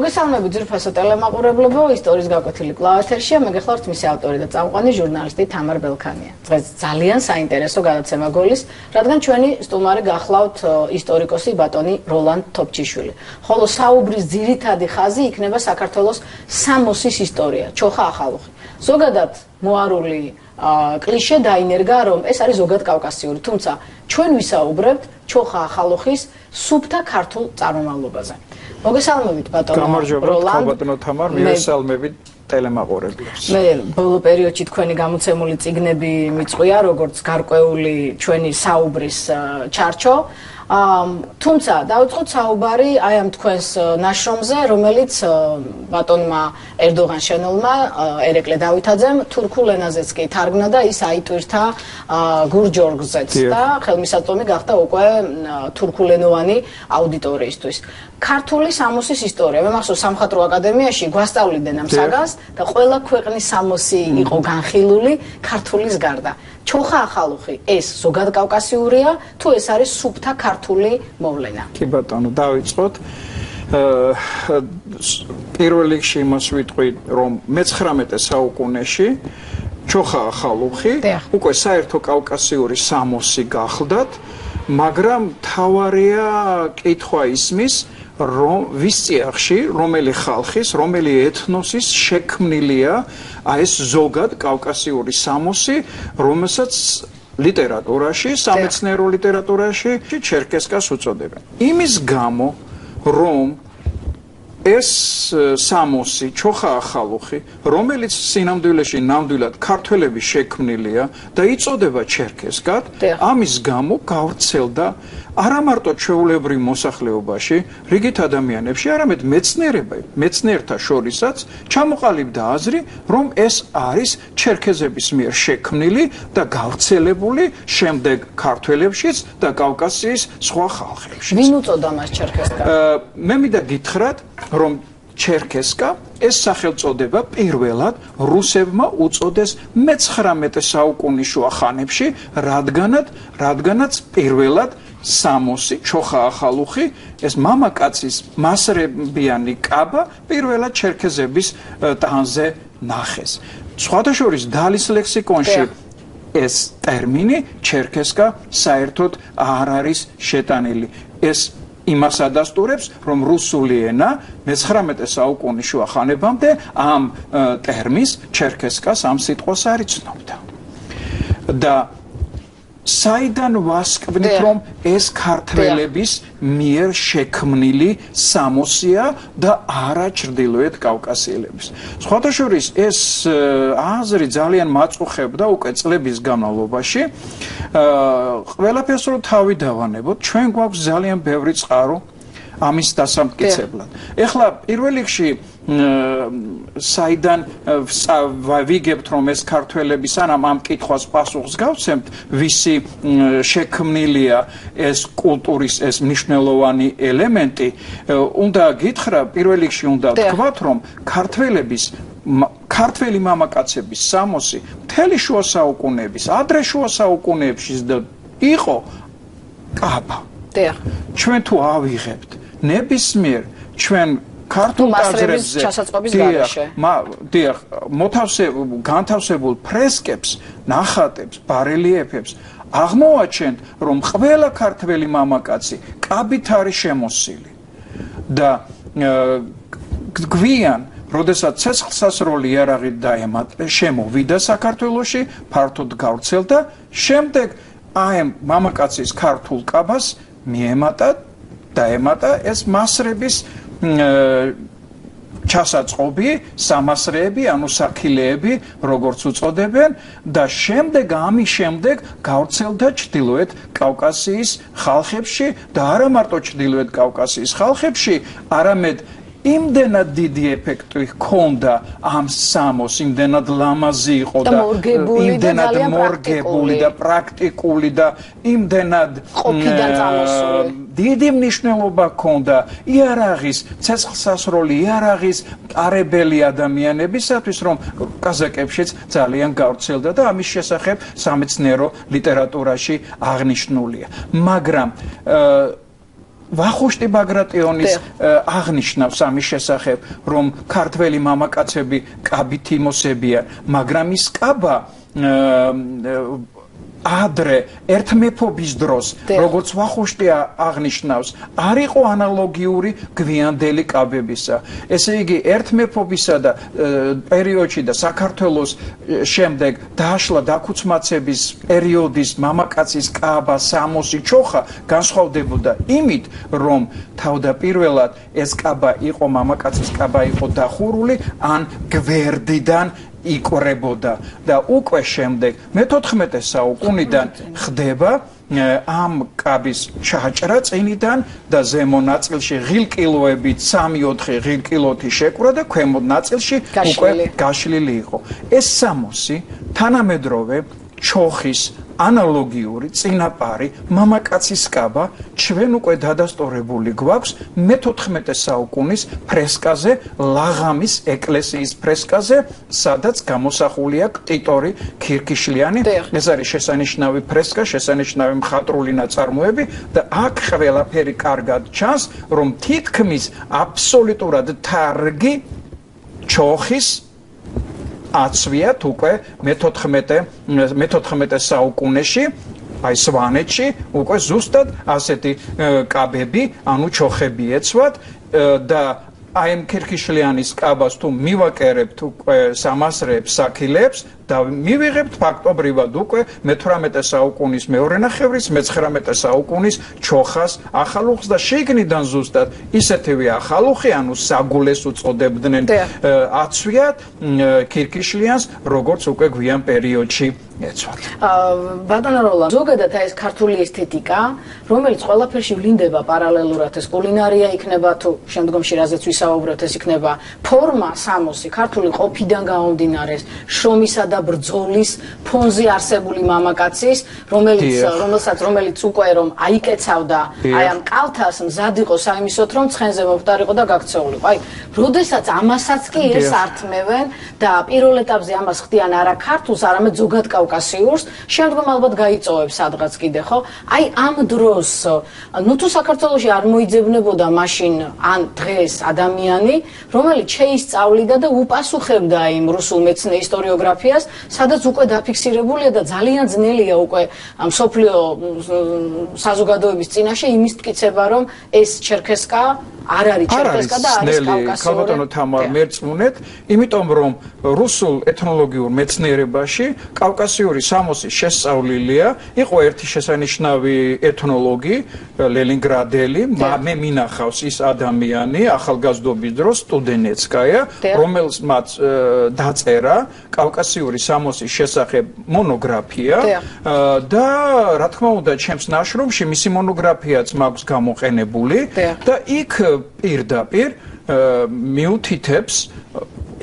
მოგესალმებით ძვირფასო ტელემაყურებლებო, ისტორიის გაკვეთილი კვლავ ეთერშია, მე გახლავთ მისი ავტორი და წამყვანი ჟურნალისტი თამარ ბელქანია. დღეს ძალიან საინტერესო გადაცემა გოლის, რადგან ჩვენი სტუმარი გახლავთ ისტორიკოსი ბატონი როლანდ თოფჩიშვილი. ხოლო საუბრის ძირითადი ხაზი იქნება საქართველოს სამოსის ისტორია, ჩოხა ახალუხი. ზოგადად მოარული კლიშე დაინერგა, რომ ეს არის ზოგად კავკასიური, თუმცა ჩვენ ვისაუბრებთ ჩოხა ახალუხის სუფთა ქართულ წარმომავლობაზე. მოგესალმებით ბატონო როლანდ. ბატონო თამარ, მივესალმებით ტელემაყურებლებს. მე ბოლო პერიოდში თქვენი გამოცემული წიგნები მიწყვია, როგორც გარკვეული ჩვენი საუბრის ჩარჩო. თუმცა დავიწყოთ საუბარი აი ამ თქვენს ნაშრომზე, რომელიც ბატონმა ერდოღან შენელმა ერეკლე დავითაძემ თურქულ ენაზეც კი თარგმნა და ის აიტვირთა გურჯორგზეც და ხელმისაწვდომი გახდა უკვე თურქულენოვანი აუდიტორიისთვის. ქართული სამოსის ისტორია. მე მახსოვს სამხატვრო აკადემიაში გვასწავლიდნენ ამ საგანს და ყველა ქვეყნის სამოსი იყო განხილული ქართულის გარდა. ჩოხა ახალუხი ეს ზოგად კავკასიურია თუ ეს არის სუფთა ქართული მოვლენა? კი ბატონო, დავიწყოთ. პირველ რიგში იმას ვიტყვი, რომ მე-19 საუკუნეში ჩოხა ახალუხი უკვე საერთო კავკასიური სამოსი გახლდათ, მაგრამ თავარია კითხვა ისმის, რომ ვის წიაღში, რომელი ხალხის, რომელი ეთნოსის შექმნილია ეს ზოგად კავკასიური სამოსი, რომელსაც ლიტერატურაში, სამეცნიერო ლიტერატურაში ჩერკესკას უწოდებენ. იმის გამო, რომ ეს სამოსი, ჩოხა ახალუხი, რომელიც სინამდვილეში ნამდვილად ქართველების შექმნილია და იწოდება ჩერკესკად, ამის გამო გავრცელდა არა მარტო ჩვეულებრივ მოსახლეობაში, რიგით ადამიანებში, არამედ მეცნიერთა შორისაც ჩამოყალიბდა აზრი, რომ ეს არის ჩერქეზების მიერ შექმნილი და გავრცელებული შემდეგ ქართველებშიც და კავკასიის სხვა ხალხებშიც. ვინ უწოდა მას ჩერქესკა? მე მინდა გითხრათ, რომ ჩერკესკა ეს სახელწოდება პირველად რუსებმა უწოდეს მე-19 საუკუნის შუა ხანებში, რადგანაც პირველად სამოსი, ჩოხა ახალუხი, ეს მამაკაცის მასრებიანი კაბა პირველად ჩერქეზების ტანზე ნახეს. სხვადასხვა დალის ლექსიკონში ეს ტერმინი ჩერკესკა საერთოდ არ არის შეტანილი. ეს იმას ადასტურებს, რომ რუსული ენა მე-19 საუკუნის შუა ხანებამდე ამ ტერმინს ჩერკესკას ამ სიტყვას არ იცნობდა. და საიდან ვასკვნით, რომ ეს ქართველების მიერ შექმნილი სამოსია და არა ჩრდილოეთ კავკასიელების. სხვადასხვა ეს აზრი ძალიან მაწუხებდა უკვე წლების განმავლობაში. ყველაფერს რო თავი დავანებოთ, ჩვენ გვაქვს ძალიან ბევრი წყარო ამის დასამტკიცებლად. ეხლა პირველ რიგში საიდან ვიგებთ, რომ ეს ქართველები სანამ ამ კითხვას პასუხს გავცემთ, ვისი შექმნილია ეს კულტურის ეს მნიშვნელოვანი ელემენტი, უნდა გითხრა, პირველ რიგში უნდა ვთქვათ, რომ ქართველი მამაკაცების სამოსი მთელი შუა საუკუნეების, ადრე შუა საუკუნეებში იყო კაბა. ჩვენ თუ ავიღებთ ნებისმიერ ჩვენ ქართულ ტაძრებზე განთავსებულ ფრესკებს, ნახატებს, ბარელიეფებს აღმოვაჩენთ, რომ ყველა ქართველი მამაკაცი კაბით არის შემოსილი და გვიან როდესაც ცეცხლსასროლი იარაღით შემოვიდა საქართველოში, ფართოდ გავრცელდა, შემდეგ აი მამაკაცის ქართულ კაბას დაემატა ეს მასრების ჩასაწყობი, სამასრეები, ანუ საქილეები, როგორც უწოდებენ და ამის შემდეგ გავრცელდა ჩრდილოეთ კავკასიის ხალხებში და არა მარტო ჩრდილოეთ კავკასიის ხალხებში, არამედ იმდენად დიდი ეფექტი ჰქონდა ამ სამოს, იმდენად ლამაზი იყო და იმდენად მორგებული და პრაქტიკული და იმდენად დიდი მნიშვნელობა ჰქონდა იარაღის, ცეცხლსასროლი იარაღის არებელი ადამიანებისათვის, რომ კაზაკებშიც ძალიან გავრცელდა და ამის შესახებ სამეცნიერო ლიტერატურაში აღნიშნულია. მაგრამ ვახუშტი ბაგრატიონის აღნიშნავს ამის შესახებ, რომ ქართველი მამაკაცები კაბით იმოსებიან, მაგრამ ის კაბა ადრე ერთმეფობის დროს, როგორც ვახუშტი აღნიშნავს, არ იყო ანალოგიური გვიანდელი კაბებისა. ესე იგი, ერთმეფობისა და პერიოდში და საქართველოს შემდეგ დაშლა დაქუცმაცების პერიოდის მამაკაცის კაბა, სამოსი, ჩოხა განსხვავდებოდა იმით, რომ თავდაპირველად ეს კაბა იყო მამაკაცის კაბა იყო დახურული ან გვერდიდან იკვრებოდა და უკვე შემდეგ მე-14 საუკუნიდან ხდება ამ კაბის ჩაჭრა წინიდან და ზემო ნაწილში ღილკილოებით 3-4 ღილკილოთი შეკვრა და ქვემო ნაწილში უკვე გაშლილი იყო. ეს სამოსი თანამედროვე ჩოხის ანალოგიური წინაპარი მამაკაცის კაბა ჩვენ უკვე დადასტურებული გვაქვს მე-14 საუკუნის ფრესკაზე, ლაღამის ეკლესიის ფრესკაზე, სადაც გამოსახულია ქტიტორი ქირქიშლიანი. ეს არის შესანიშნავი ფრესკა, შესანიშნავი მხატვრული ნაწარმოები და აქ ყველაფერი კარგად ჩანს, რომ თითქმის აბსოლუტურად თარგი ჩოხის აცვიათ უკვე მე-14 საუკუნეში, აი სვანეთში უკვე ზუსტად ასეთი კაბები, ანუ ჩოხები ეცვათ და აი ამ ქირქიშლიანის კაბას თუ მივაკერებთ უკვე სამასრებს, საქილებს და მივიღებთ ფაქტობრივად უკვე მე-18 საუკუნის მეორე ნახევრის, მე-19 საუკუნის ჩოხას, ახალუხს და შიგნიდან ზუსტად ისეთივე ახალუხი, ანუ საგულეს უწოდებდნენ, აცვიათ ქირქიშლიანს, როგორც უკვე გვიან პერიოდში ეცვათ. ბატონო როლან, ზოგადად ეს ქართული ესთეტიკა, რომელიც ყველაფერში ვლინდება პარალელურად, ეს კულინარია იქნება თუ შემდგომში რაზეც ვისაუბრებთ, ეს იქნება ფორმა, სამოსი, ქართული ყოფიდან გამომდინარე, შრომისა და ბრძოლის ფონზე არსებული მამაკაცის, რომელიც უკვე რომ აიკეცავდა აი ამ კალთას, მზად იყო საიმისოთ, რომ ცხენზე მომხდარიყო და გაქცეულიყო. აი, როდესაც ამასაც კი ეს ართმევენ და პირველ ეტაპზე ამას ხდიან არა ქართულს, არამედ ზოგად კავკასიურს, შემდგომ ალბათ გაიწოვებს სადღაც კიდე, ხო? აი ამ დროს, ნუ თუ საქართველოში არ მოიძებნებოდა მაშინ ან დღეს ადამიანი, რომელიც შეისწავლიდა და უპასუხებდა იმ რუსულ მეცნე ისტორიოგრაფიას, სადაც უკვე დაფიქსირებულია და ძალიან ძნელია უკვე მსოფლიო საზოგადოების წინაშე იმის მტკიცება, რომ ეს ჩერქესკა არ არის ჩერქესკა და არის კავკასიური. ქალბატონო თამარ, მერწმუნეთ, იმიტომ რომ რუსულ ეთნოლოგიურ მეცნიერებაში კავკასიური სამოსი შესწავლილია, იყო ერთი შესანიშნავი ეთნოლოგი, ლენინგრადელი, მე მინახავს ის ადამიანი ახალგაზრდობის დროს, სტუდენეცკაია, რომელმაც დაწერა კავკასიური სამოსის შესახებ მონოგრაფია და რა თქმა უნდა, ჩემს ნაშრომში მისი მონოგრაფიაც მაქვს გამოყენებული და იქ პირდაპირ მიუთითებს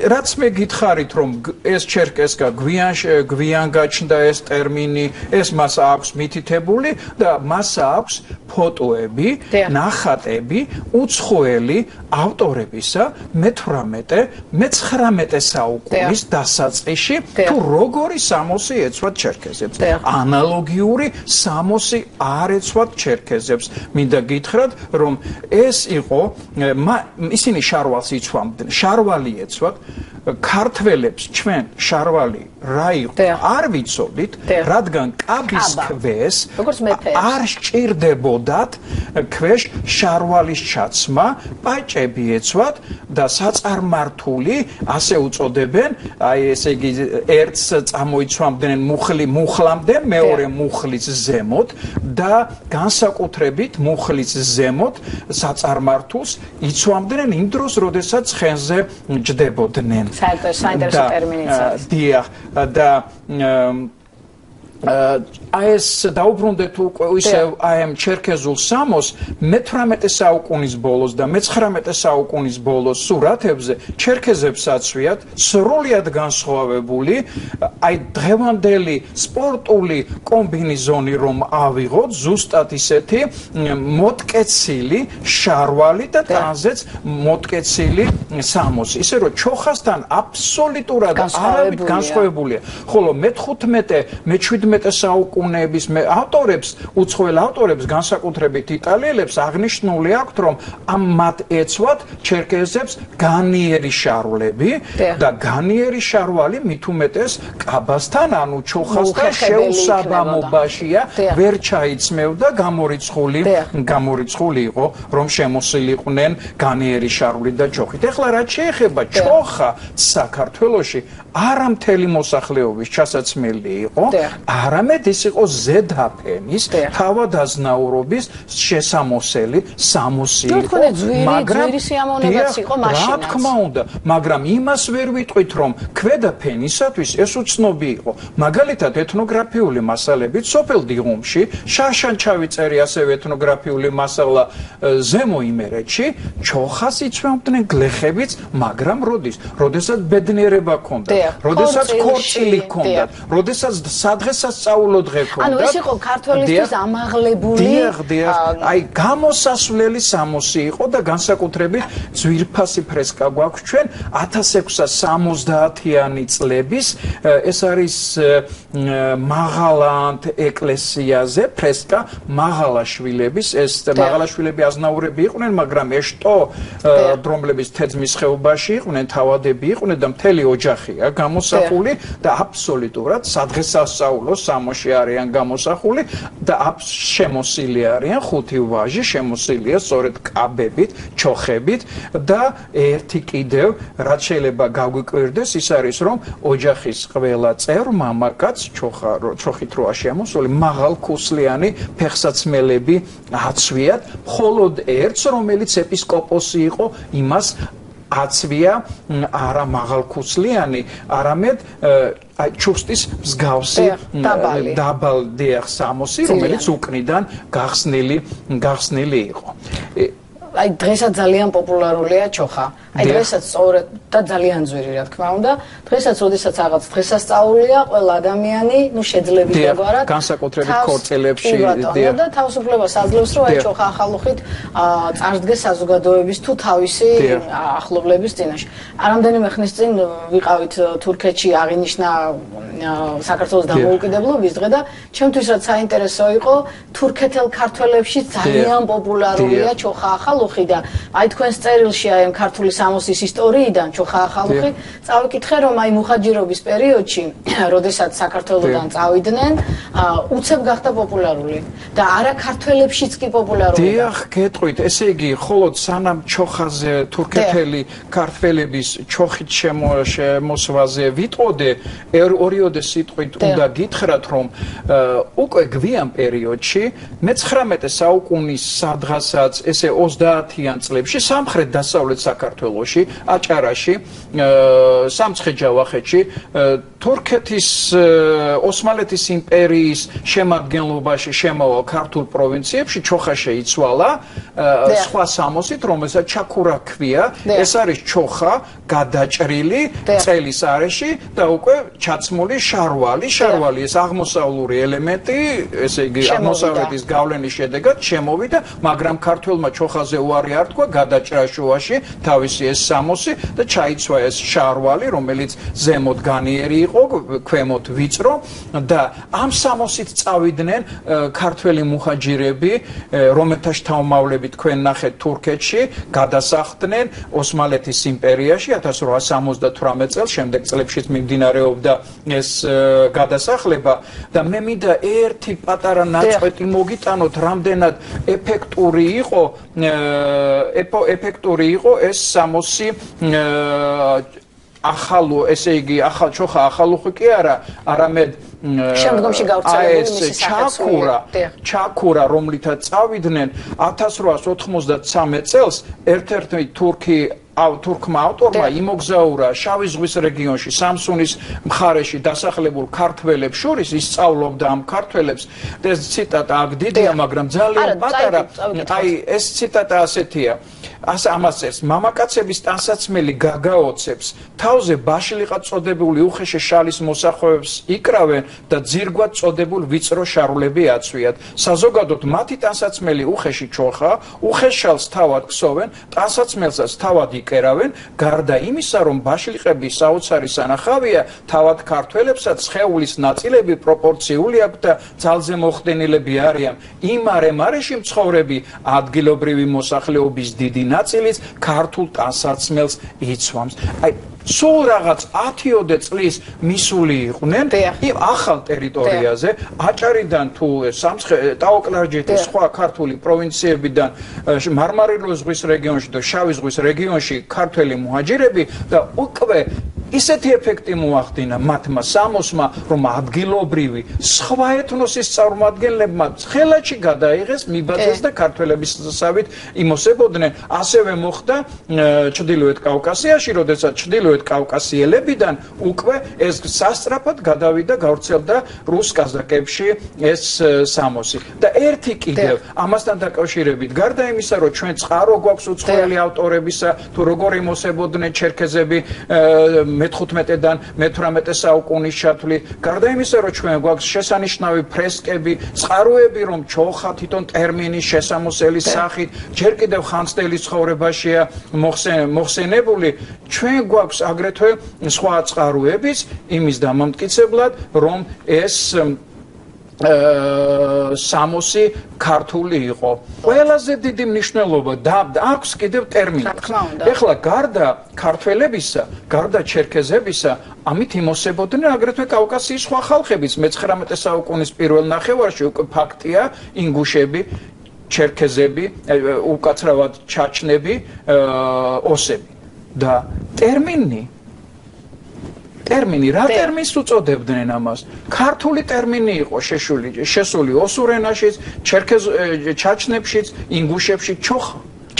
რაც მე გითხარით რომ ეს ჩერკესკა გვიან გაჩნდა ეს ტერმინი, ეს მას აქვს მითითებული და მას აქვს ფოტოები, ნახატები უცხოელი ავტორებისა მე-18-მე-19 საუკუნის დასაწყისში თუ როგორი სამოსი ეცვათ ჩერკეზებს. ანალოგიური სამოსი არ ეცვათ ჩერკეზებს. მინდა გითხრათ რომ ეს იყო ისინი შარვალს იცვამდნენ, შარვალი ეცვათ ქართველებს ჩვენ შარვალი რა იყო არ ვიცოდით, რადგან კაბის ქვეს არ სჭირდებოდათ ქვეშ შარვალის ჩაცმა, პაჭები ეცვათ და საწარმართული, ასე უწოდებენ, აი ესე იგი ერთს წამოიცვამდნენ მუხლამდე, მეორე მუხლის ზემოთ და განსაკუთრებით მუხლის ზემოთ საწარმართულს იცვამდნენ იმ დროს, როდესაც ცხენზე ჯდებოდნენ. საინტერესო ტერმინიც არის. დიახ და ეს დაუბრუნდეთ უკვე ისევ აი ამ ჩერქეზულ სამოს მე-18 საუკუნის ბოლოს და მე-19 საუკუნის ბოლოს სურათებზე ჩერქეზებს აცვიათ სრულად განსხვავებული აი დღევანდელი სპორტული კომბინეზონი რომ ავიღოთ ზუსტად ისეთი მოტკეცილი შარვალი და თანზეც მოტკეცილი სამოსი ისე რომ ჩოხასთან აბსოლუტურად არავით განსხვავებულია ხოლო მე-15 მე-17 მე-17 საუკუნეების ავტორებს, უცხოელ ავტორებს, განსაკუთრებით იტალიელებს აღნიშნული აქვთ, რომ ამ მათ ეცვათ ჩერკეზებს განიერი შარვლები და განიერი შარვალი მით უმეტეს კაბასთან, ანუ ჩოხასთან შეუსაბამობაშია, ვერ ჩაიწმევდა, გამორიცხული იყო, რომ შემოსილი იყვნენ განიერი შარვლით და ჩოხით. ეხლა რაც შეეხება ჩოხა საქართველოში არა მთელი მოსახლეობის ჩასაცმელი იყო, არამედ ის იყო ზედაფენის თავადაზნაურობის შესამოსელი, სამოსი იყო, მაგრამ რა თქმა უნდა, მაგრამ იმას ვერ ვიტყვით, რომ ქვედა ფენისათვის ეს უცნობი იყო. მაგალითად, ეთნოგრაფიული მასალებით სოფელ დიღუმში, შაშან ჩავიწერი ასევე ეთნოგრაფიული მასალა ზემო იმერეთში, ჩოხას იცვამდნენ გლეხებიც, მაგრამ როდესაც ბედნიერება ჰქონდათ, როდესაც ქორწილი ჰქონდათ, როდესაც სადღესასწაულო დღე ჰქონდათ. ანუ ეს იყო ქართველისთვის ამაღლებული. აი, გამოსასვლელი სამოსი იყო და განსაკუთრებით ძვირფასი ფრესკა გვაქვს ჩვენ 1670-იანი წლების, ეს არის მაღალანთ ეკლესიაზე ფრესკა მაღალაშვილების, ეს მაღალაშვილები აზნაურები იყვნენ, მაგრამ ეშტო რომლების თეძმის ხეობაში იყვნენ, თავადები იყვნენ და მთელი ოჯახია გამოსახული და აბსოლუტურად სადღესასწაულო სამოში არიან გამოსახული და შემოსილი არიან 5 ვაჟი, შემოსილია სწორედ კაბებით, ჩოხებით და ერთი კიდევ რაც შეიძლება გაგვიკვირდეს ის არის რომ ოჯახის ყველა წევრ მამაკაც ჩოხით როა შემოსული მაღალქუსლიანი ფეხსაცმელები აცვიათ, მხოლოდ ერთს რომელიც ეპისკოპოსი იყო იმას აცვია არა მაღალქუსლიანი, არამედ ჩუსტის მსგავსი დაბალ სამოსი, რომელიც უკნიდან გახსნილი იყო. აი დღესაც ძალიან პოპულარულია ჩოხა. აი დღესაც სწორედ და ძალიან ძვირი რა თქმა უნდა. დღესაც როდესაც რაღაც დღესასწაულია, ყველა ადამიანი, შეძლებითგვარად განსაკუთრებით ქორწილებში და თავისუფლებას აძლევს, რომ აი ჩოხა ახალუხით წარსდგეს საზოგადოების თუ თავისი ახლობლების წინაშე. რამდენიმე ხნის წინ ვიყავით თურქეთში, აღინიშნა საქართველოს დამოუკიდებლობის დღე და ჩემთვის რაც საინტერესო იყო, თურქეთელ ქართველებში ძალიან პოპულარულია ჩოხა ახალუხი და აი თქვენს წერილში აი ამ ქართული სამოსის ისტორიიდან ჩოხა ახალუხი წავიკითხე რომ აი მუხაჯირობის პერიოდში როდესაც საქართველოსდან წავიდნენ უცებ გახდა პოპულარული და არა ქართველებშიც კი პოპულარული. დიახ, გეტყვით, ესე იგი მხოლოდ სანამ ჩოხაზე თურქეთელი ქართველების ჩოხით შემოსვაზე ვიტყოდე, ორიოდე სიტყვით უნდა გითხრათ რომ უკვე გვიან პერიოდში მე-19 საუკუნის სადღასაც ესე 30-იან წლებში სამხრეთ-დასავლეთ საქართველოში, აჭარაში, სამცხე-ჯავახეთში თურქეთის ოსმალეთის იმპერიის შემადგენლობაში შემავალ ქართულ პროვინციებში ჩოხა შეიცვალა სხვა სამოსით, რომელსაც ჩაქურა ჰქვია. ეს არის ჩოხა გადაჭრილი წელის არეში და უკვე ჩაცმული შარვალი ეს აღმოსავლური ელემენტი, ესე იგი აღმოსავლეთის გავლენის შედეგად შემოვიდა, მაგრამ ქართველმა ჩოხაზე უარი არ თქვა, გადაჭრა შუაში თავისი ეს სამოსი და ჩაიცვა ეს შარვალი, რომელიც ზემოთ განიერი იყო, ქვემოთ ვიწრო და ამ სამოსით წავიდნენ ქართველი მუხაჯირები, რომელთა შთამომავლები თქვენ ნახეთ თურქეთში, გადასახლდნენ ოსმალეთის იმპერიაში 1878 წელს, შემდეგ წლებშიც მიმდინარეობდა ეს გადასახლება და მე მინდა ერთი პატარა ნაწყვეტი მოგიტანოთ, რამდენად ეფექტური იყო ეს სამოსი ახალო, ესე იგი ჩოხა ახალუხი კი არა, არამედ შემდგომში გავრცელებული მისი ჩაქურა, რომლითაც წავიდნენ 1893 წელს ერთ-ერთი თურქმა ავტორმა იმოგზაურა შავი ზღვის რეგიონში, სამსუნის მხარეში დასახლებულ ქართველებს შორის, ისწავლობდა ამ ქართველებს და ეს ციტატა აქ დიდია, მაგრამ ძალიან პატარა, აი ეს ციტატა ასეთია. ამას წერს მამაკაცების ტანსაცმელი გაგაოცებს თავზე ბაშილიყად წოდებული უხეშე შალის მოსახვეებს იკრავენ და ძირგვად წოდებულ ვიწრო შარულები აცვიათ საზოგადოდ მათი ტანსაცმელი უხეში ჩოხა უხეშ შალს თავად ქსოვენ ტანსაცმელსაც თავად იკერავენ გარდა იმისა რომ ბაშილიყები საოცარი სანახავია თავად ქართველებსაც სხეულის ნაწილები პროპორციული აქვს და ძალზე მოხდენილები არიან იმ არეში მცხოვრები ადგილობრივი მოსახლეობის დიდი ნაწილიც ქართულ ტანსაცმელს იცვამს. აი სულ რაღაც 10-ოდე წლის მისული იყვნენ იმ ახალ ტერიტორიაზე აჭარიდან თუ ტაო-კლარჯეთის სხვა ქართული პროვინციებიდან მარმარილოს ზღვის რეგიონში და შავი ზღვის რეგიონში ქართველი მუჰაჯირები და უკვე ისეთი ეფექტი მოახდინა მათმა სამოსმა რომ ადგილობრივი სხვა ეთნოსის წარმომადგენლებმა ხელაჩი გადაიღეს მიბაძეს და ქართველების სასავით იმოსებოდნენ ასევე მოხდა ჩრდილოეთ კავკასიაში როდესაც ჩრდილოეთ კავკასიელებიდან უკვე ეს სასწრაფოდ გადავიდა გავრცელდა რუს კაზაკებში ეს სამოსი და ერთი კიდევ ამასთან დაკავშირებით გარდა იმისა რომ ჩვენ წყარო გვაქვს უცხოელი ავტორებისა თუ როგორ იმოსებოდნენ ჩერქეზები მე-15-დან მე-18 საუკუნის ჩათვლი გარდა იმისა რომ ჩვენ გვაქვს შესანიშნავი ფრესკები წყაროები რომ ჩოხა თვითონ ტერმინის შესამოსელის სახით ჯერ კიდევ ხანძთელის ცხოვრებაშია მოხსენებული ჩვენ გვაქვს აგრეთვე სხვა წყაროებიც იმის დამამტკიცებლად რომ ეს სამოსი ქართული იყო. ყველაზე დიდი მნიშვნელობა აქვს კიდევ ტერმინებს. ეხლა გარდა ქართველებისა, გარდა ჩერქეზებისა, ამით იმოსებოდნენ აგრეთვე კავკასიის სხვა ხალხებიც. მე-19 საუკუნის პირველ ნახევარში უკვე ფაქტია ინგუშები, ჩერქეზები, უკაცრავად ჩაჩნები, ოსები და ტერმინი რა ტერმინს უწოდებდნენ ამას? ქართული ტერმინი იყო შესული ოსურ ენაშიც, ჩაჩნებშიც, ინგუშებში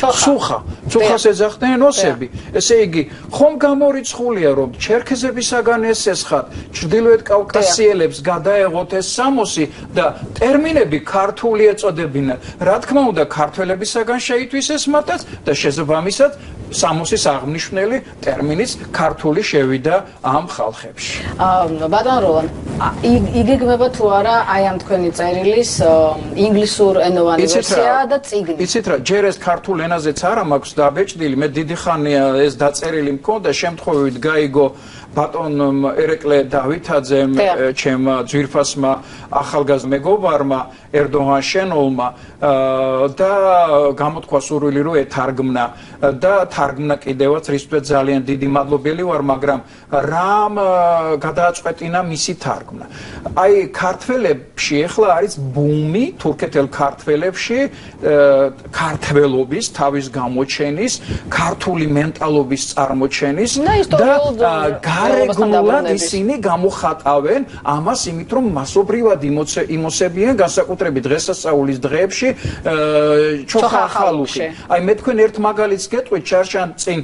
ცუხას ეძახდნენ ოსები. ესე იგი, ხომ გამორიცხულია რომ ჩერქეზებისაგან ესესხათ ჩრდილოეთ კავკასიელებს გადაეღოთ ეს სამოსი და ტერმინები ქართული ეწოდებინათ. რა თქმა უნდა, ქართველებისაგან შეითვისეს მათაც და შესაბამისად სამოსის აღმნიშვნელი ტერმინიც ქართული შევიდა ამ ხალხებში. ბატონ როლან, იგეგმება თუ არა აი ამ თქვენი წერილის ინგლისურ ენოვანი ვერსია და წიგნი? იცით რა, ჯერ ეს ქართულ ენაზეც არა მაქვს დაბეჭდილი, მე დიდი ხანია ეს დაწერილი მქონდა, შემთხვევით გაიგო ბატონ ერეკლე დავითაძემ, ჩემმა ძვირფასმა ახალგაზრდა მეგობარმა ერდოღან შენოლმა და გამოთქვა სურვილი რომ ეთარგმნა და თარგმნა კიდევაც რისთვისაც ძალიან დიდი მადლობელი ვარ, მაგრამ რამ გადააწყვეტინა მისი თარგმნა. აი ქართველებში ეხლა არის ბუმი თურქეთელ ქართველებში ქართველობის თავის გამოჩენის, ქართული მენტალობის წარმოჩენის და გარეგნულად ისინი გამოხატავენ ამას იმით რომ მასობრივად იმოსებიან განსაკუთრებით დღესასწაულის დღეებში ჩოხა ხალუხი. აი მე თქვენ ერთ მაგალითს გეტყვით ჩარშან წინ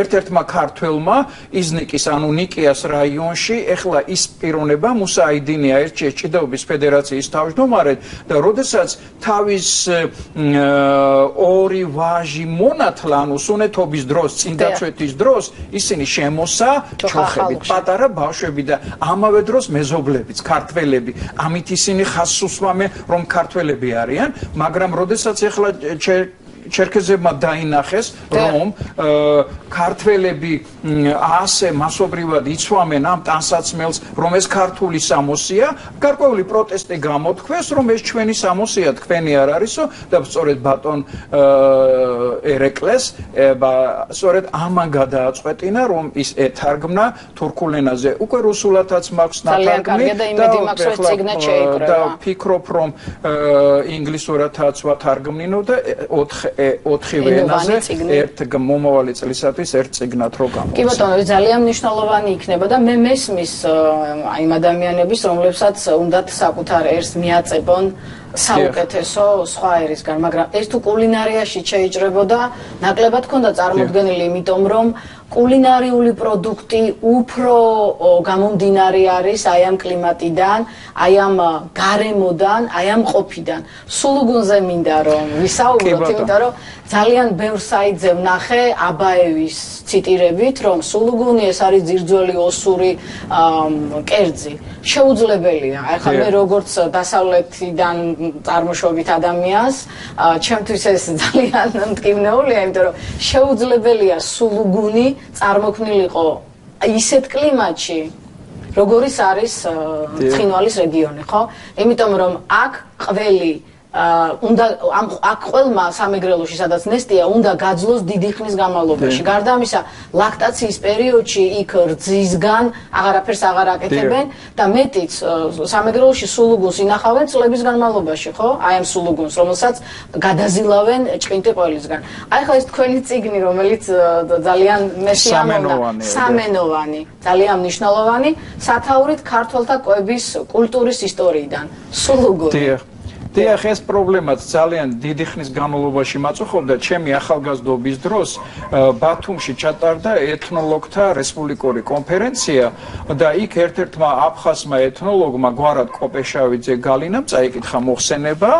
ერთ-ერთმა ქართველმა იზნიკის ანუ ნიკიას რაიონში ეხლა ის პიროვნება მუსა აიდინია ერთ ჭიდაობის ფედერაციის თავმჯდომარედ და როდესაც თავის ორი ვაჟი მონათლა ანუ სუნეთობის დროს წინდაცვეთის დროს ისინი შემოსა ჩოხებით პატარა ბავშვები და ამავე დროს მეზობლებიც ქართველები ამით ისინი ხაზს უსვამენ რომ ქართველები არიან მაგრამ როდესაც ეხლა ჩერქეზებმა დაინახეს რომ ქართველები ასე მასობრივად იცვამენ ამ ტანსაცმელს რომ ეს ქართული სამოსია გარკვეული პროტესტი გამოთქვეს რომ ეს ჩვენი სამოსია თქვენი არ არისო და სწორედ ბატონ ერეკლეს სწორედ ამან გადააწყვეტინა რომ ის ეთარგმნა თურქულ ენაზე უკვე რუსულათაც მაქვს ნათარგმნი და ვფიქრობ რომ ინგლისურათაც ვათარგმნინო და 4 ენაზე ერთ მომავალი წლისათვის ერთ წიგნად რო გამოვა. კი ბატონო, ძალიან მნიშვნელოვანი იქნება და მე მესმის იმ ადამიანების, რომლებსაც უნდათ საკუთარ ერს მიაწებონ საუკეთესო სხვა ერისგან, მაგრამ ეს თუ კულინარიაში შეიჭრებოდა, ნაკლებად ქონდა წარმოდგენილი, იმიტომ რომ კულინარიული პროდუქტი უფრო გამომდინარე არის აი ამ კლიმატიდან, აი ამ გარემოდან, აი ამ ყოფიდან. სულუგუნზე მინდა რომ ვისაუბროთ, იმიტომ რომ ძალიან ბევრ საიტზე ვნახე აბაევის ციტირებით, რომ სულუგუნი ეს არის ძირძველი ოსური კერძი. შეუძლებელია. ახლა მე როგორც დასავლეთიდან წარმოშობით ადამიანს, ჩემთვის ეს ძალიან მტკივნეულია, იმიტომ რომ შეუძლებელია სულუგუნი წარმოქმნილიყო ისეთ კლიმატში, როგორიც არის ცხინვალის რეგიონი, ხო? იმიტომ რომ აქ ყველი უნდა აქ ყველმა სამეგრელოში სადაც ნესტია უნდა გაძლოს დიდი ხნის განმავლობაში. გარდა ამისა, ლაქტაციის პერიოდში იქ რძისგან აღარაფერს აღარ აკეთებენ და მეტიც სამეგრელოში სულუგუნს ინახავენ წლების განმავლობაში, ხო? აი ამ სულუგუნს, რომელსაც გადაზილავენ ჭყინტი ყველისგან. აი ხა ეს თქვენი წიგნი, რომელიც ძალიან სამენოვანი, ძალიან მნიშვნელოვანი, სათაურით ქართველთა კვების კულტურის ისტორიიდან. სულუგუნი. დიახ, ეს პრობლემაც ძალიან დიდი ხნის განმავლობაში მაწუხებდა. ჩემი ახალგაზრდობის დროს ბათუმში ჩატარდა ეთნოლოგთა რესპუბლიკური კონფერენცია და იქ ერთ-ერთმა აფხაზმა ეთნოლოგმა გვარად კოპეშავიძე გალინამ წაიკითხა მოხსენება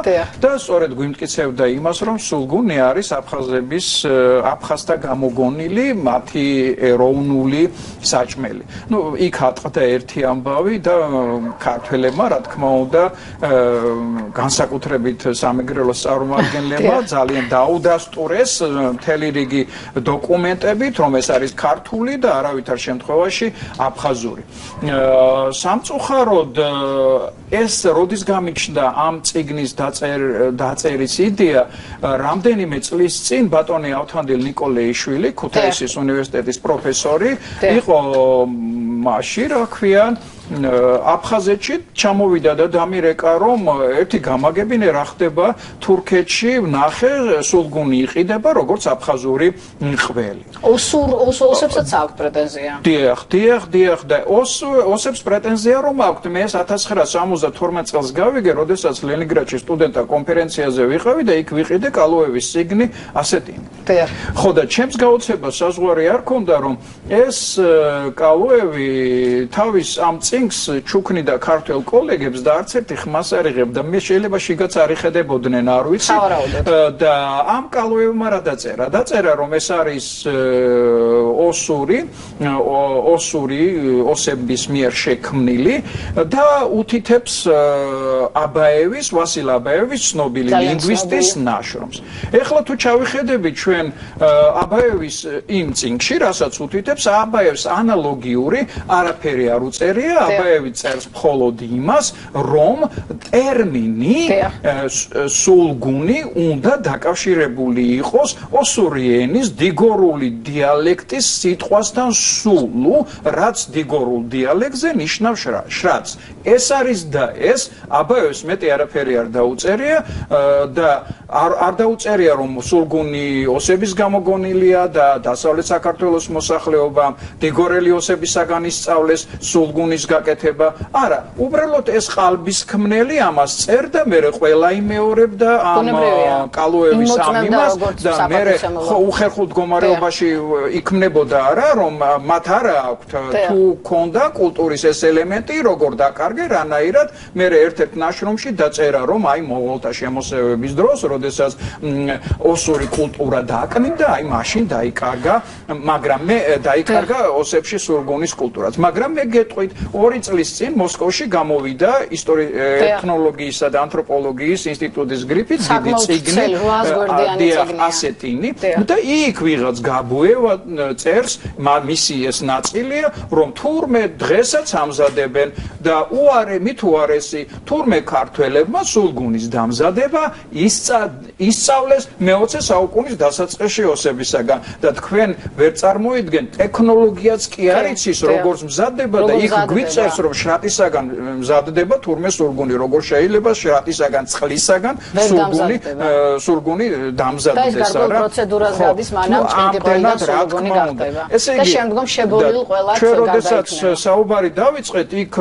და სწორედ გვიმტკიცებდა იმას, რომ სულგუნი არის აფხაზების აფხაზთა გამოგონილი მათი ეროვნული საჭმელი. ნუ იქ ატყდა ერთი ამბავი და ქართველებმა, რა თქმა უნდა, განსაკუთრებით სამეგრელოს წარმომადგენლებმა ძალიან დაუდასტურეს მთელი რიგი დოკუმენტებით, რომ ეს არის ქართული და არავითარ შემთხვევაში აფხაზური. სამწუხაროდ ეს როდის გამიჩნდა ამ წიგნის დაწერის იდეა, რამდენიმე წლის წინ ბატონი ავთანდილ ნიკოლეიშვილი, ქუთაისის უნივერსიტეტის პროფესორი, იყო მასში, რა ქვია, აფხაზეთში ჩამოვიდა და დამირეკა, რომ ერთი გამაგებინე რა ხდება თურქეთში, ნახე სულგუნი იყიდება როგორც აფხაზური ყველი. ოსებსაც აქვს პრეტენზია. დიახ და ოსებს პრეტენზია რომ აქვთ. მე 1972 წელს გავიგე, როდესაც ლენინგრადში სტუდენტთა კონფერენციაზე ვიყავი და იქ ვიყიდე კალოევის წიგნი ასეტინი. ხო და ჩემს გაოცებას საზღვარი არ ქონდა, რომ ეს კალოევი თავის ამ წიგნს ჩუქნიდა ქართველ კოლეგებს და არც ერთი ხმას არ იღებდა. მე შეიძლება შიგაც არ იხედებოდნენ, არ ვიცი. და ამ კალოევმა რა დაწერა? დაწერა, რომ ეს არის ოსების მიერ შექმნილი და უთითებს აბაევის, ვასილ აბაევის ცნობილი ლინგვისტის ნაშრომს. ეხლა თუ ჩავიხედები ჩვენ აბაევის იმ წიგნში, რასაც უთითებს, აბაევს ანალოგიური არაფერი არ უწერია. აბაევი წერს მხოლოდ იმას, რომ ტერმინი სულგუნი უნდა დაკავშირებული იყოს ოსური ენის დიგორული დიალექტის სიტყვასთან სულუ, რაც დიგორულ დიალექტზე ნიშნავს შრაც. ეს არის და ეს აბაევს მეტი არაფერი არ დაუწერია და არ დაუწერია, რომ სულგუნი ოსების გამოგონილია და დასავლეთ საქართველოს მოსახლეობამ დიგორელი ოსებისაგან ისწავლეს სულგუნის გაკეთება. არა, უბრალოდ ეს ყალბისქმნელი ამას წერდა, მერე ყველა იმეორებდა ამ კალოევის ამ იმას და მერე უხერხულ მდგომარეობაში იქმნებოდა არა, რომ მათ არა აქვთ თუ ქონდა კულტურის ეს ელემენტი, როგორ დაკარგე, რანაირად მერე ერთ-ერთ ნაშრომში დაწერა, რომ აი მონღოლთა შემოსევების დროს, როდესაც ოსური კულტურა დააკნინდა, აი მაშინ დაიკარგა, მაგრამ მე დაიკარგა ოსებში სულგუნის კულტურაც. მაგრამ მე გეტყვით, 2 წლის წინ მოსკოვში გამოვიდა ეთნოლოგიისა და ანთროპოლოგიის ინსტიტუტის გრიფით დიდი წიგნი ასეტინი და იქ ვიღაც გაბუევა წერს, მისი ეს ნაწილია, რომ თურმე დღესაც ამზადებენ და მით უარესი თურმე ქართველებმა სულგუნის დამზადება ისწავლეს მე-20 საუკუნის დასაწყისში ოსებისაგან და თქვენ ვერ წარმოიდგენ, ტექნოლოგიაც კი არ იცის, როგორც მზადდება და იქ გვიწერს, რომ შრატისაგან მზადდება თურმე სულგუნი, როგორ შეიძლება შრატისაგან, წყლისაგან სულგუნი დამზადდეს, არა? და ეს გარკვეულ პროცედურას გადის, მანამ ჭყინტი ყველიდან სულგუნი გახდება. და შემდგომ შებოლილ ყველას ჩვენ როდესაც საუბარი დავიწყეთ, იქ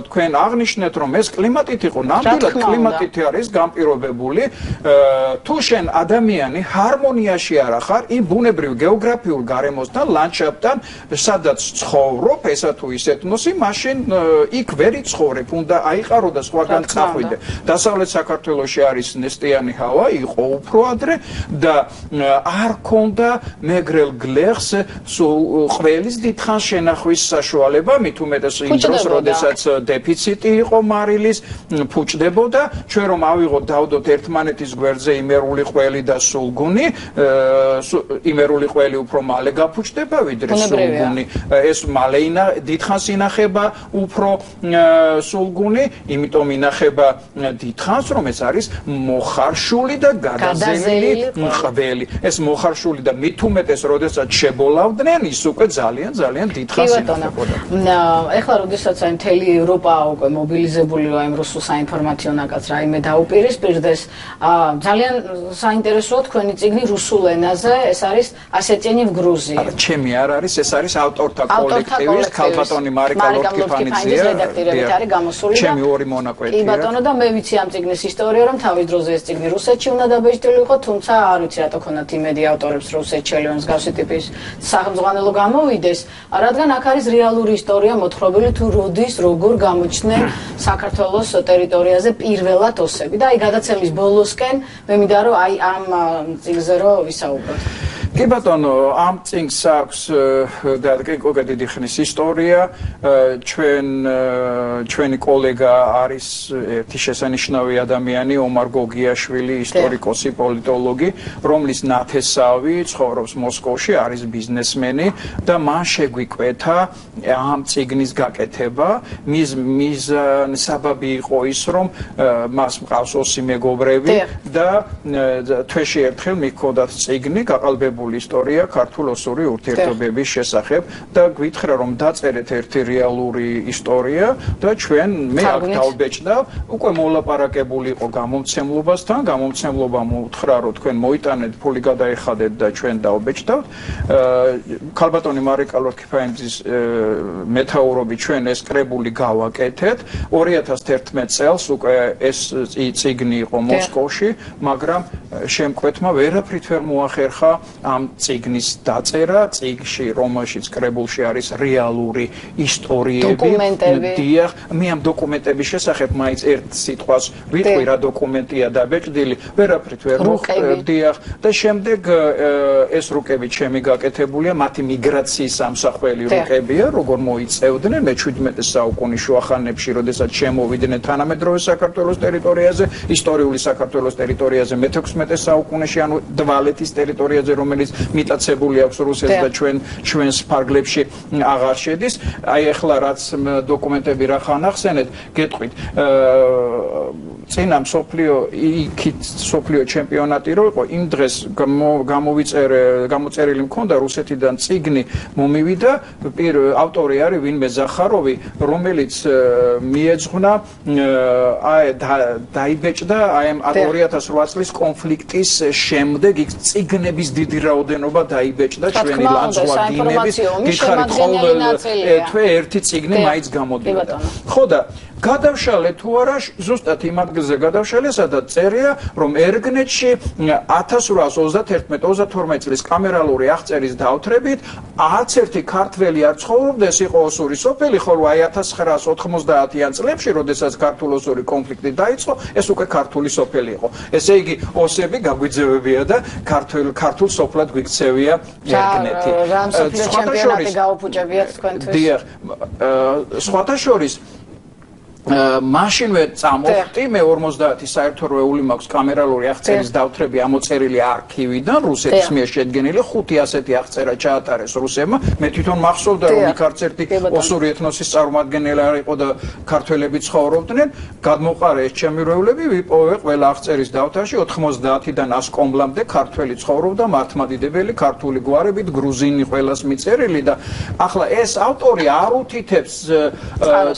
თქვენ ჩვენ აღნიშნეთ რომ ეს კლიმატით იყო ნამდვილად კლიმატით არის განპირობებული თუ შენ ადამიანი ჰარმონიაში არ ახარ იმ ბუნებრივ გეოგრაფიულ გარემოსთან ლანდშაფტთან სადაც ცხოვრობ ესა თუ ის ეთნოსი მაშინ იქ ვერ იცხოვრებ უნდა აიყარო და სხვაგან წახვიდე დასავლეთ საქართველოში არის ნესტიანი ჰავა იყო უფრო ადრე და არ ქონდა მეგრელ გლეხს ყველის დიდხანს შენახვის საშუალება მით უმეტეს იმ დროს როდესაც დეფიციტი იყო მარილის ფუჭდებოდა ჩვენ რომ ავიღოთ დავდოთ ერთმანეთის გვერდზე იმერული ყველი და სულგუნი იმერული ყველი უფრო მალე გაფუჭდება ვიდრე სულგუნი ეს მალე დიდხანს ინახება უფრო სულგუნი იმიტომ ინახება დიდხანს რომ ეს არის მოხარშული და გადაზენილი ყველი ეს მოხარშული და მით უმეტეს როდესაც შებოლავდნენ ის უკვე ძალიან დიდხანს ინახებოდა ეხლა როდესაც აი მთელი ევროპა უკვე მობილიზებული რა იმ რუსულ საინფორმაციო ნაკადს რაიმე დაუპირისპირდეს ძალიან საინტერესოა თქვენი წიგნი რუსულ ენაზე ეს არის ასეტიანი в Грузии ჩემი არ არის ეს არის ავტორთა კოლექტივის ქალბატონი მარიკა ლორთქიფანიძის რედაქტირებით არის გამოსული ჩემი ორი მონაკვეთი კი ბატონო და მე ვიცი ამ წიგნის ისტორია რომ თავის დროზე ეს წიგნი რუსეთში უნდა დაბეჭდილი იყო თუმცა არ ვიცი რატო ქონდათ იმედი ავტორებს რუსეთში ელიონ მსგავსი ტიპის სახელმძღვანელო გამოვიდეს რადგან აქ არის რეალური ისტორია მოთხრობილი თუ როდის როგორ გამოჩნდნენ საქართველოს ტერიტორიაზე პირველად ოსები და აი გადაცემის ბოლოსკენ მე მინდა რომ აი ამ წიგნზე რომ ვისაუბროთ კი ბატონო ამ წიგნს აქვს და კიდევ დიდი ხნის ისტორია ჩვენი კოლეგა არის ერთი შესანიშნავი ადამიანი ომარ გოგიაშვილი ისტორიკოსი პოლიტოლოგი რომლის ნათესავი ცხოვრობს მოსკოვში არის ბიზნესმენი და მან შეგვიკვეთა ამ წიგნის გაკეთება მის საბაბი იყო ის რომ მას მყავს ოსი მეგობრები და თვეში ერთხელ მიჰქონდათ წიგნი გაყალბებული ისტორია ქართულ-ოსური ურთიერთობების შესახებ და გვითხრა რომ დაწერეთ ერთი რეალური ისტორია და ჩვენ მე აქ დავბეჭდა უკვე მოლაპარაკებული იყო გამომცემლობასთან გამომცემლობამ უთხრა რომ თქვენ მოიტანეთ ფული გადაეხადეთ და ჩვენ დავბეჭდავთ ქალბატონი მარიკა ლორთქიფანიძის მეთაურობით ჩვენ ეს კრებული გავაკეთეთ 2011 წელს უკვე ეს წიგნი იყო მოსკოვში მაგრამ შემკვეთმა ვერაფრით ვერ მოახერხა ამ წიგნის დაწერა წიგნში რომელშიც კრებულში არის რეალური ისტორიები დიახ მე ამ დოკუმენტების შესახებ მაინც ერთ სიტყვას ვიტყვი რა დოკუმენტია დაბეჭდილი ვერაფრით ვერ მოხდიახ და შემდეგ ეს რუკები ჩემი გაკეთებულია მათი მიგრაციის ამსახველი რუკებია როგორ მოიწევდნენ მე-17 საუკუნის შუახანებში როდესაც შემოვიდნენ თანამედროვე საქართველოს ტერიტორიაზე ისტორიული საქართველოს ტერიტორიაზე მე-16 საუკუნეში ანუ დვალეთის ტერიტორიაზე რომელიც მიტაცებული აქვს რუსეთს და ჩვენს ფარგლებში აღარ შედის აი ახლა რაც დოკუმენტები რა ხან ახსენეთ გეტყვით წინა მსოფლიო ჩემპიონატი რო იყო იმ დღეს გამოწერილი მქონდა რუსეთიდან წიგნი მომივიდა ავტორი არის ვინმე ზახაროვი რომელიც მიეძღვნა დაიბეჭდა აი ამ 2008 წლის კონფლიქტის შემდეგ იქ წიგნების დიდი რაოდენობა დაიბეჭდა ჩვენი ლანძღვარდინების გითხარით თვე ერთი წიგნი მაინც გამოდიოდა ხო და გადავშალე თუ არა ზუსტად იმ ადგილზე გადავშალე სადაც წერია რომ ერგნეთში 1831-32 წლის კამერალური აღწერის დავთრებით არც ერთი ქართველი არ ცხოვრობდა ეს იყო ოსური სოფელი ხოლო აი 1990-იან წლებში როდესაც ქართულ-ოსური კონფლიქტი დაიწყო ეს უკვე ქართული სოფელი იყო ესე იგი ოსები გაგვიძევებია და ქართულ სოფლად გვიქცევია ერგნეთი რა მსოფლიო ჩემპიონატი გაუფუჭებიათ თქვენთვის დიახ სხვათა შორის მაშინვე წამოვხდი მე 50 საერთო რეული მაქვს კამერალური აღწერის დავთრები ამოწერილი არქივიდან რუსეთის მიერ შედგენილი 5 ასეთი აღწერა ჩაატარეს რუსებმა მე თვითონ მახსოვდა რომ იქ არც ერთი ოსური ეთნოსის წარმომადგენელი არ იყო და ქართველები ცხოვრობდნენ გადმოყარე ეს ჩემი რევლები ვიპოვე ყველა აღწერის დავთარში 90-დან 100 კომბლამდე ქართველი ცხოვრობდა მართლმადიდებელი ქართული გვარებით გრუზინი ყველას მიწერილი და ახლა ეს ავტორი არ უთითებს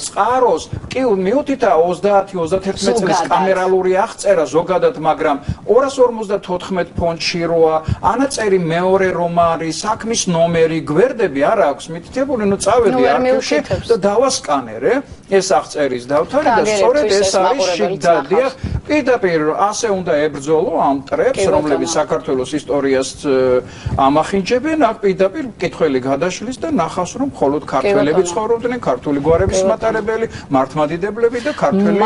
წყაროს კი მივხვდით 30-31 წლის კამერალური აღწერა ზოგადად, მაგრამ 254 ფონდში როა, ანაწერი მეორე რომ არის, საქმის ნომერი, გვერდები არ აქვს მითითებული, წავედი არქივში და დავასკანერე ეს აღწერის დავთვალე და სწორედ ეს არის შიგდადია. პირდაპირ ასე უნდა ებრძოლო ამ მტრებს, რომლებიც საქართველოს ისტორიას ამახინჯებენ, აქ პირდაპირ მკითხველი გადაშლის და ნახავს, რომ მხოლოდ ქართველები ცხოვრობდნენ, ქართული გვარების მატარებელი, მართლმადიდებლები და ქართველი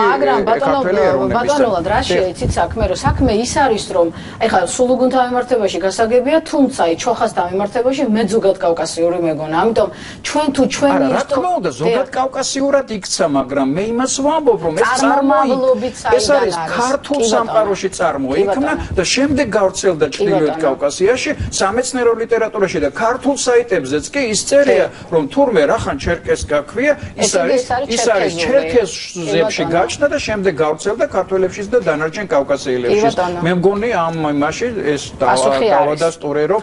ეროვნების. ბატონულად რა შეიცით საქმე, რომ საქმე ის არის, რომ ეხლა სულუგუნთა მიმართებაში გასაგებია, თუმცა ჩოხასთან მიმართებაში მეძუგად კავკასიური მეგონა. ამიტომ ჩვენ თუ ჩვენი რა თქმა უნდა, ზოგად კავკასიურად იქცა, მაგრამ მე იმას ვამბობ, რომ ეს ეს არის ქართულ სამყაროში წარმოიქმნა და შემდეგ გავრცელდა ჩრდილოეთ კავკასიაში, სამეცნიერო ლიტერატურაში და ქართულ საიტებზეც კი ის წერია, რომ თურმე რახან ჩერკესკა ქვია, ის არის ჩერკესებში გაჩნდა და შემდეგ გავრცელდა ქართველებშიც და დანარჩენ კავკასიელებშიც. მე მგონი ამ იმაში ეს დავადასტურე, რომ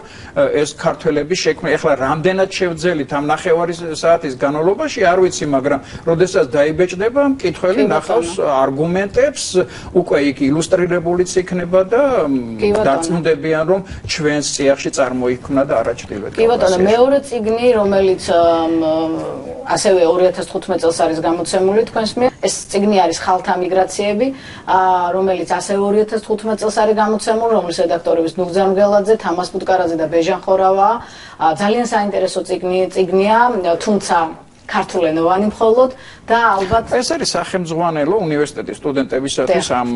ეს ქართველების შექმნა, ეხლა რამდენად შევძელით ამ ნახევარი საათის განმავლობაში არ ვიცი, მაგრამ როდესაც დაიბეჭდება მკითხველი ნახავს არგუმენტებს, უკვე იქ ილუსტრირებულიც იქნება და დარწმუნდებიან, რომ ჩვენს წიაღში წარმოიქმნა და არა ჩრდილოეთ კავკასიაში. კი ბატონო, მეორე წიგნი, რომელიც ასევე 2015 წელს არის გამოცემული თქვენს მიერ, ეს წიგნი არის ხალთა მიგრაციები, რომელიც ასევე 2015 წელს არის გამოცემული, რომლის რედაქტორების ნუგზარ მგელაძე, თამას პუტკარაძე და ბეჟან ხორავაა. ძალიან საინტერესო წიგნია, თუმცა ქართულენოვანი მხოლოდ და ალბათ ეს არის სახელმძღვანელო უნივერსიტეტის სტუდენტებისათვის ამ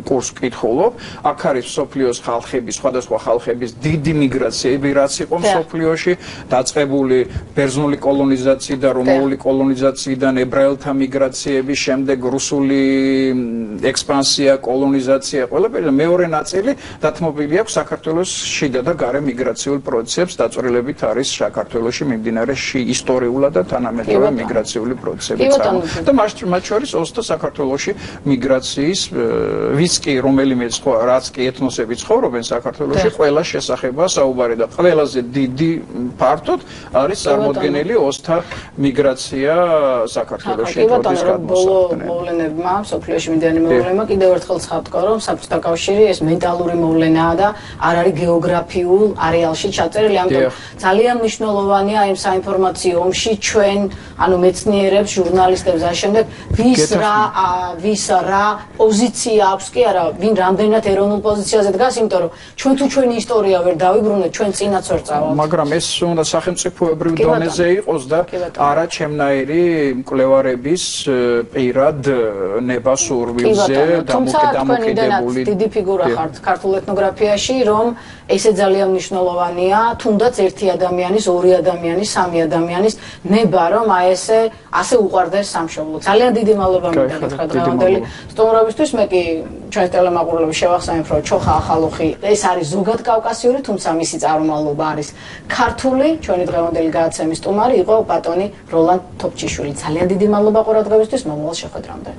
კურსს კითხულობ. აქ არის სოფლიოს ხალხების, სხვადასხვა ხალხების დიდი მიგრაციები, რაც იყო სოფლიოში, დაწყებული ბერძნული კოლონიზაციიდან და რომაული კოლონიზაციიდან ებრაელთა მიგრაციები, შემდეგ რუსული ექსპანსია, კოლონიზაცია, ყველაფერი და მეორე ნაწილი დათმობილი აქვს საქართველოს შიდა და გარე მიგრაციულ პროცესებს, დაწვრილებით არის საქართველოში მიმდინარე ისტორიულად და თანამედროვე მიგრაციული პროცესები წარმოქმნა და მათ შორის ოსთა საქართველოში მიგრაციის ვის კი რომელიმე რაც კი ეთნოსები ცხოვრობენ საქართველოში ყველა შესახება საუბარი და ყველაზე დიდი ფართოდ არის წარმოდგენილი ოსთა მიგრაცია საქართველოში დროის გადმოსახვედრად. მოვლენებმა სოფლიოში მიმდინარე მოვლენებმა კიდევ ერთხელ ცხადყო, რომ საბჭოთა კავშირი ეს მენტალური მოვლენაა და არ არის გეოგრაფიულ არეალში ჩაწერილი, ამიტომ ძალიან მნიშვნელოვანია იმ საინფორმაციო ომში ჩვენ, ანუ მეცნიერებს, ჟურნალისტებს და შემდეგ ვის რა პოზიცია აქვს კი არა, ვინ რამდენად ეროვნულ პოზიციაზე დგას, იმიტომ რომ ჩვენ თუ ჩვენი ისტორია ვერ დავიბრუნოთ, ჩვენ წინაც ვერ წავალთ. მაგრამ ეს უნდა სახელმწიფოებრივ დონეზე იყოს და არა ჩემნაირი მკვლევარების პირად ნებასურვილზე დამოკიდებული. დიდი ფიგურა ხართ ქართულ ეთნოგრაფიაში, რომ ესე ძალიან მნიშვნელოვანია, თუნდაც ერთი ადამიანის, ორი ადამიანის, სამი ადამიანის ნება, რომ ასე უყვარდეს სამშობლო. ძალიან დიდი მადლობა მოგეთხრა დღევანდელი სტუმრობისთვის. მე კი ჩვენს ტელემაყურებლებს შევახსენებ, რომ ჩოხა ახალუხი ეს არის ზოგად კავკასიური, თუმცა მისი წარმომავლობა არის ქართული. ჩვენი დღევანდელი გადაცემის სტუმარი იყო ბატონი როლან თოფჩიშვილი. ძალიან დიდი მადლობა ყურადღებისთვის, მომავალ შეხვედრამდე.